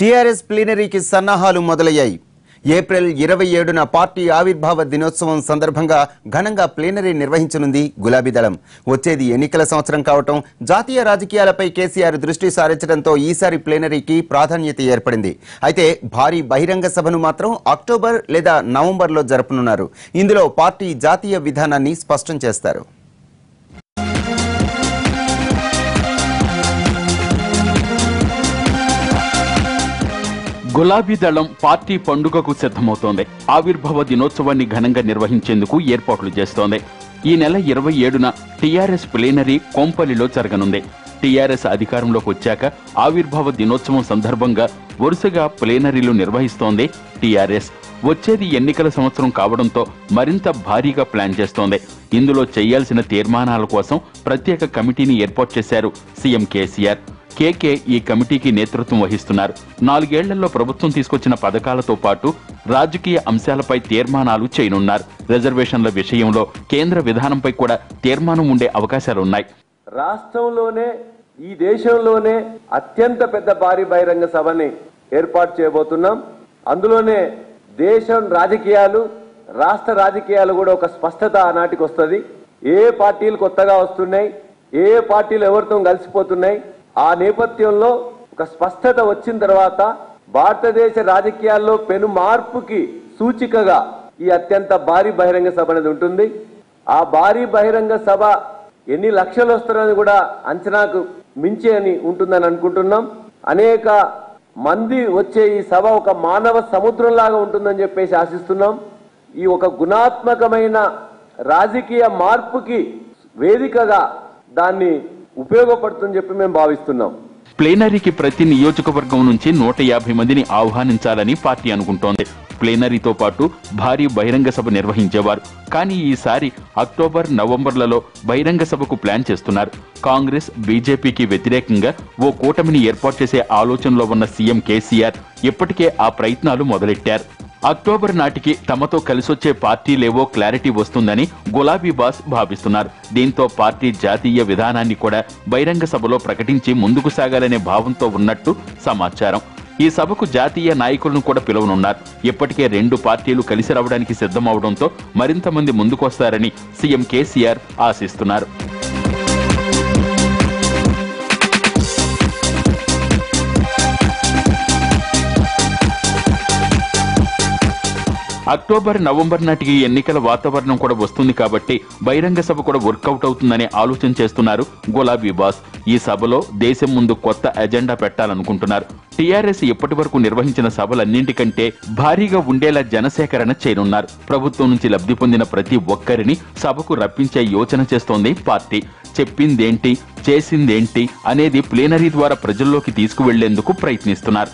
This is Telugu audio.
టీఆర్ఎస్ ప్లీనరీకి సన్నాహాలు మొదలయ్యాయి. ఏప్రిల్ 27న పార్టీ ఆవిర్భావ దినోత్సవం సందర్భంగా ఘనంగా ప్లీనరీ నిర్వహించనుంది గులాబీ దళం. వచ్చేది ఎన్నికల సంవత్సరం కావటం, జాతీయ రాజకీయాలపై కేసీఆర్ దృష్టి సారించడంతో ఈసారి ప్లీనరీకి ప్రాధాన్యత ఏర్పడింది. అయితే భారీ బహిరంగ సభను మాత్రం అక్టోబర్ లేదా నవంబర్లో జరపనున్నారు. ఇందులో పార్టీ జాతీయ విధానాన్ని స్పష్టం చేస్తారు. గులాబీ దళం పార్టీ పండుగకు సిద్ధమవుతోంది. ఆవిర్భావ దినోత్సవాన్ని ఘనంగా నిర్వహించేందుకు ఏర్పాట్లు చేస్తోంది. ఈ నెల 27న టీఆర్ఎస్ ప్లీనరీ కొంపల్లిలో జరగనుంది. టీఆర్ఎస్ అధికారంలోకి వచ్చాక ఆవిర్భావ దినోత్సవం సందర్భంగా వరుసగా ప్లీనరీలు నిర్వహిస్తోంది టీఆర్ఎస్. వచ్చేది ఎన్నికల సంవత్సరం కావడంతో మరింత భారీగా ప్లాన్ చేస్తోంది. ఇందులో చేయాల్సిన తీర్మానాల కోసం ప్రత్యేక కమిటీని ఏర్పాటు చేశారు సీఎం కేసీఆర్. కేకే ఈ కమిటీకి నేతృత్వం వహిస్తున్నారు. 4 ఏళ్లలో ప్రభుత్వం తీసుకొచ్చిన పథకాలతో పాటు రాజకీయ అంశాలపై తీర్మానాలు చేయనున్నారు. రిజర్వేషన్ల విషయంలో కేంద్ర విధానంపై కూడా తీర్మానం ఉండే అవకాశాలున్నాయి. రాష్ట్రంలోనే ఈ దేశంలోనే అత్యంత పెద్ద భారీ బహిరంగ సభని ఏర్పాటు చేయబోతున్నాం. అందులోనే దేశం రాజకీయాలు, రాష్ట్ర రాజకీయాలు కూడా ఒక స్పష్టత ఆనాటికి వస్తుంది. ఏ పార్టీలు కొత్తగా వస్తున్నాయి, ఏ పార్టీలు ఎవరితో కలిసిపోతున్నాయి, ఆ నేపథ్యంలో ఒక స్పష్టత వచ్చిన తర్వాత భారతదేశ రాజకీయాల్లో పెను మార్పుకి సూచికగా ఈ అత్యంత భారీ బహిరంగ సభ అనేది ఉంటుంది. ఆ భారీ బహిరంగ సభ ఎన్ని లక్షలు వస్తారని కూడా అంచనాకు మించి అని ఉంటుందని అనుకుంటున్నాం. అనేక మంది వచ్చే ఈ సభ ఒక మానవ సముద్రంలాగా ఉంటుందని చెప్పేసి ఆశిస్తున్నాం. ఈ ఒక గుణాత్మకమైన రాజకీయ మార్పుకి వేదికగా దాన్ని ఉపయోగపడుతుందని చెప్పి మేము భావిస్తున్నాం. ప్లీనరీకి ప్రతి నియోజకవర్గం నుంచి 150 మందిని ఆహ్వానించాలని పార్టీ అనుకుంటోంది. ప్లీనరీతో పాటు భారీ బహిరంగ సభ నిర్వహించేవారు. కానీ ఈసారి అక్టోబర్, నవంబర్లలో బహిరంగ సభకు ప్లాన్ చేస్తున్నారు. కాంగ్రెస్, బీజేపీకి వ్యతిరేకంగా ఓ కూటమిని ఏర్పాటు చేసే ఆలోచనలో ఉన్న సీఎం కేసీఆర్ ఇప్పటికే ఆ ప్రయత్నాలు మొదలెట్టారు. అక్టోబర్ నాటికి తమతో కలిసొచ్చే పార్టీలేవో క్లారిటీ వస్తుందని గులాబీ బాస్ భావిస్తున్నారు. దీంతో పార్టీ జాతీయ విధానాన్ని కూడా బహిరంగ సభలో ప్రకటించి ముందుకు సాగాలనే భావంతో ఉన్నట్టు సమాచారం. ఈ సభకు జాతీయ నాయకులను కూడా పిలువనున్నారు. ఇప్పటికే 2 పార్టీలు కలిసి రావడానికి సిద్ధమవడంతో మరింత మంది ముందుకొస్తారని సీఎం కేసీఆర్ ఆశిస్తున్నారు. అక్టోబర్, నవంబర్ నాటికి ఎన్నికల వాతావరణం కూడా వస్తుంది కాబట్టి బహిరంగ సభ కూడా వర్కౌట్ అవుతుందనే ఆలోచన చేస్తున్నారు గులాబీ బాస్. ఈ సభలో దేశం ముందు కొత్త ఎజెండా పెట్టాలనుకుంటున్నారు. టీఆర్ఎస్ ఇప్పటి వరకు నిర్వహించిన సభలన్నింటికంటే భారీగా ఉండేలా జనసేకరణ చేయనున్నారు. ప్రభుత్వం నుంచి లబ్ధి పొందిన ప్రతి ఒక్కరిని సభకు రప్పించే యోచన చేస్తోంది పార్టీ. చెప్పిందేంటి, చేసిందేంటి అనేది ప్లీనరీ ద్వారా ప్రజల్లోకి తీసుకువెళ్లేందుకు ప్రయత్నిస్తున్నారు.